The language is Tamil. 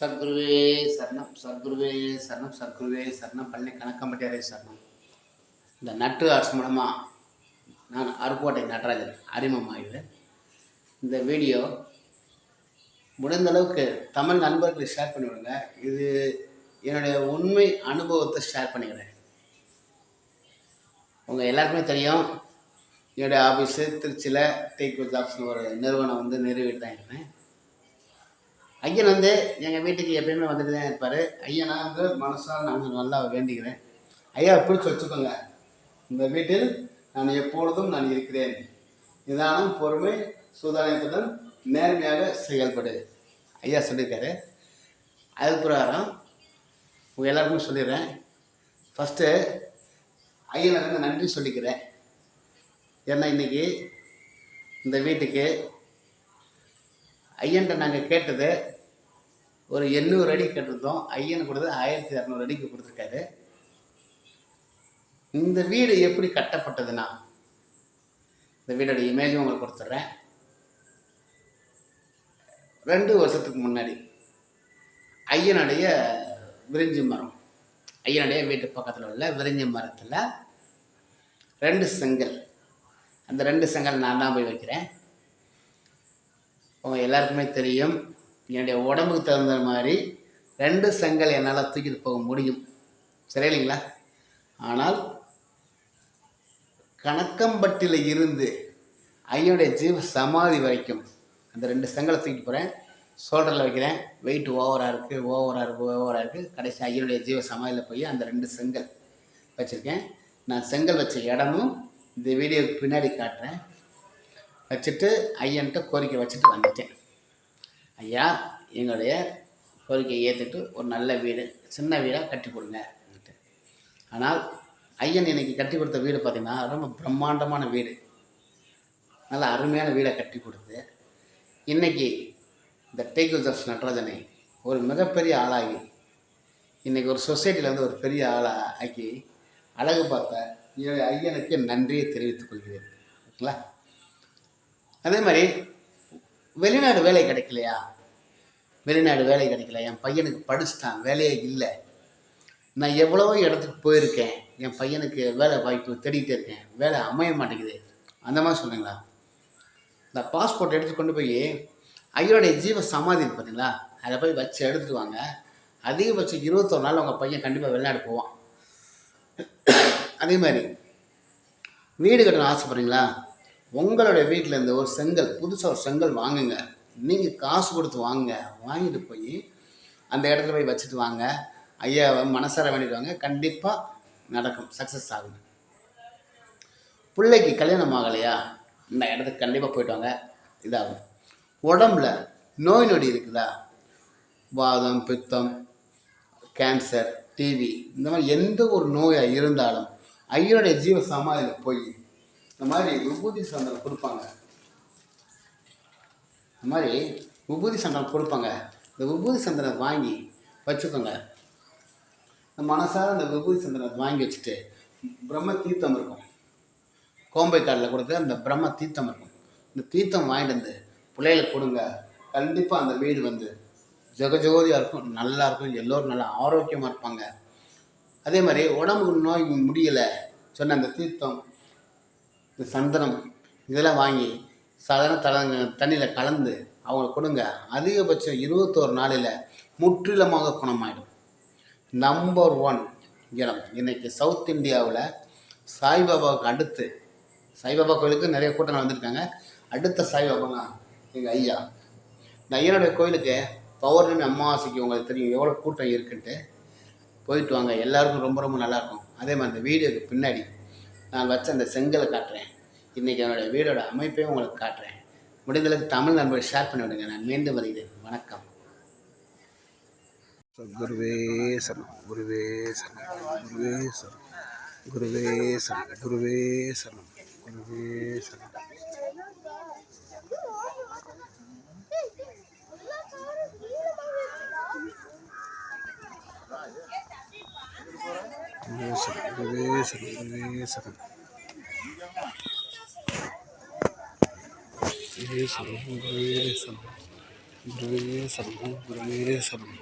சத்குருவே சரணம், சத்குருவே சரணம், சத்குருவே சரணம், பழனி கணக்கம்பட்டியாரே சரணம். இந்த நட்டு ஆர்ட்ஸ் மூலமாக நான் அருக்கோட்டை நடராஜன் அறிமுகமாகிறேன். இந்த வீடியோ முடிந்த அளவுக்கு தமிழ் நண்பர்களுக்கு ஷேர் பண்ணிவிடுங்க. இது என்னுடைய உண்மை அனுபவத்தை ஷேர் பண்ணிக்கிறேன். உங்கள் எல்லாருக்குமே தெரியும், என்னுடைய ஆஃபீஸு திருச்சியில் டேக் ஜாப்ஸ்னு ஒரு நிறுவனம் நிறுவிட்டு தான் இருப்பேன். ஐயன் எங்கள் வீட்டுக்கு எப்பயுமே வந்துட்டு தான் இருப்பார். ஐயனை மனசால் நான் நல்லா வேண்டிக்கிறேன். ஐயா பிடிச்சி வச்சுக்கோங்க, இந்த வீட்டில் நான் எப்பொழுதும் நான் இருக்கிறேன். நிதானம், பொறுமை, சுதாரணத்துடன் நேர்மையாக செயல்படு ஐயா சொல்லியிருக்காரு. அது பிரகாரம் உங்கள் எல்லாருக்குமே சொல்லிடுறேன். ஃபஸ்ட்டு ஐயனை நன்றி சொல்லிக்கிறேன். ஏன்னா இன்றைக்கி இந்த வீட்டுக்கு ஐயன்ட்ட நாங்கள் கேட்டது ஒரு 800 அடி கேட்டிருந்தோம். ஐயன் கொடுத்தது 1200 அடிக்கு கொடுத்துருக்காரு. இந்த வீடு எப்படி கட்டப்பட்டதுன்னா, இந்த வீடோட இமேஜும் உங்களுக்கு கொடுத்துட்றேன். 2 வருஷத்துக்கு முன்னாடி ஐயனுடைய விரிஞ்சி மரம், ஐயனுடைய வீட்டு பக்கத்தில் உள்ள விரிஞ்சி மரத்தில் 2 செங்கல், அந்த 2 செங்கல் நான் தான் போய் வைக்கிறேன். அவங்க எல்லாருக்குமே தெரியும், என்னுடைய உடம்புக்கு தகுந்த மாதிரி 2 செங்கல் என்னால் தூக்கிட்டு போக முடியும், சரி இல்லைங்களா? ஆனால் கணக்கம்பட்டியில் இருந்து ஐயனுடைய ஜீவ சமாதி வரைக்கும் அந்த 2 செங்கலை தூக்கிட்டு போகிறேன். ஷோல்டரில் வைக்கிறேன். வெயிட் ஓவராக இருக்குது. கடைசி ஐயனுடைய ஜீவ சமாதியில் போய் அந்த 2 செங்கல் வச்சுருக்கேன். நான் செங்கல் வச்ச இடமும் இந்த வீடியோவுக்கு பின்னாடி காட்டுறேன். வச்சுட்டு ஐயன்கிட்ட கோரிக்கை வச்சுட்டு வந்துட்டேன். ஐயா, எங்களுடைய கோரிக்கையை ஏற்றுட்டு ஒரு நல்ல வீடு, சின்ன வீடாக கட்டி கொடுங்க. ஆனால் ஐயன் இன்னைக்கு கட்டி கொடுத்த வீடு பார்த்திங்கன்னா ரொம்ப பிரம்மாண்டமான வீடு, நல்ல அருமையான வீடை கட்டி கொடுத்து இன்றைக்கி இந்த டேக் ஜாப்ஸ் நடராஜனை ஒரு மிகப்பெரிய ஆளாகி இன்றைக்கி ஒரு சொசைட்டியில் ஒரு பெரிய ஆளாக ஆக்கி அழகு பார்த்த என்னுடைய ஐயனுக்கு நன்றியை தெரிவித்துக் கொள்கிறேன். ஓகேங்களா? அதே மாதிரி வெளிநாடு வேலை கிடைக்கலையா, என் பையனுக்கு படிச்சுட்டான், வேலையே இல்லை, நான் எவ்வளவோ இடத்துக்கு போயிருக்கேன், என் பையனுக்கு வேலை வாய்ப்பு தேடிக்கிட்டே இருக்கேன், வேலை அமைய மாட்டேங்குது, அந்த மாதிரி சொன்னீங்களா? இந்த பாஸ்போர்ட் எடுத்து கொண்டு போய் ஐயனுடைய ஜீவ சமாதி பார்த்தீங்களா, அதை போய் வச்சு எடுத்துட்டு வாங்க. அதிகபட்சம் 21 நாள் உங்கள் பையன் கண்டிப்பாக வெளிநாடு போவான். அதே மாதிரி வீடு கட்டணும் ஆசைப்படுறீங்களா, உங்களுடைய வீட்டில் இருந்து ஒரு செங்கல், புதுசாக ஒரு செங்கல் வாங்குங்க. நீங்கள் காசு கொடுத்து வாங்கிட்டு போய் அந்த இடத்துல போய் வச்சுட்டு வாங்க. ஐயா மனசார வேண்டிட்டு வாங்க, கண்டிப்பாக நடக்கும், சக்ஸஸ் ஆகும். பிள்ளைக்கு கல்யாணம் ஆகலையா, இந்த இடத்துக்கு கண்டிப்பாக போயிட்டு வாங்க, இதாகும். உடம்புல நோய் நொடி இருக்குதா, வாதம், பித்தம், கேன்சர், டிவி, இந்த மாதிரி எந்த ஒரு நோயாக இருந்தாலும் ஐயனுடைய ஜீவ சமாதியில் போய் இந்த மாதிரி விபூதி சந்தனம் கொடுப்பாங்க. இந்த விபூதி சந்தனம் வாங்கி வச்சுக்கோங்க. மனசார அந்த விபூதி சந்தனத்தை வாங்கி வச்சுட்டு பிரம்ம தீர்த்தம் இருக்கும், கோம்பை காட்டில் கொடுக்குற அந்த பிரம்ம தீர்த்தம் இருக்கும், இந்த தீர்த்தம் வாங்கிட்டு வந்து பிள்ளைகளுக்கு கொடுங்க. கண்டிப்பாக அந்த வீடு ஜெகஜோதியாக இருக்கும், நல்லா இருக்கும், எல்லோரும் நல்லா ஆரோக்கியமாக இருப்பாங்க. அதே மாதிரி உடம்புக்கு நோய் முடியலை சொன்ன அந்த தீர்த்தம், இந்த சந்தனம், இதெல்லாம் வாங்கி சாதாரண தண்ணியில் கலந்து அவங்களுக்கு கொடுங்க. அதிகபட்சம் 21 நாளில் முற்றிலுமாக குணமாயிடும். நம்பர் 1 இடம் இன்றைக்கி சவுத் இந்தியாவில் சாய்பாபாவுக்கு அடுத்து, சாய்பாபா கோயிலுக்கு நிறைய கூட்டம் வந்திருக்காங்க. அடுத்த சாய்பாபாங்க எங்கள் ஐயா. இந்த ஐயனுடைய கோயிலுக்கு பௌர்ணமி அமாவாசைக்கு உங்களுக்கு தெரியும் எவ்வளோ கூட்டம் இருக்குன்ட்டு, போயிட்டு வாங்க, எல்லாருக்கும் ரொம்ப ரொம்ப நல்லாயிருக்கும். அதே மாதிரி இந்த வீடியோக்கு பின்னாடி நான் வச்ச அந்த செங்கலை காட்டுறேன். இன்றைக்கி என்னுடைய வீடோட அமைப்பையும் உங்களுக்கு காட்டுறேன். முடிந்தளவுக்கு தமிழ் நண்பர்கள் ஷேர் பண்ணி விடுங்க. நான் மீண்டும் வருகிறேன். வணக்கம். குருவே சரணம், குருவே சரணம், குருவே சரணம், குருவே சரணம், குருவே சரணம், குருவே சரணம். குருவே சரணம், குருவே சரணம். Yes, குருவே சரணம் குருவே சரணம்.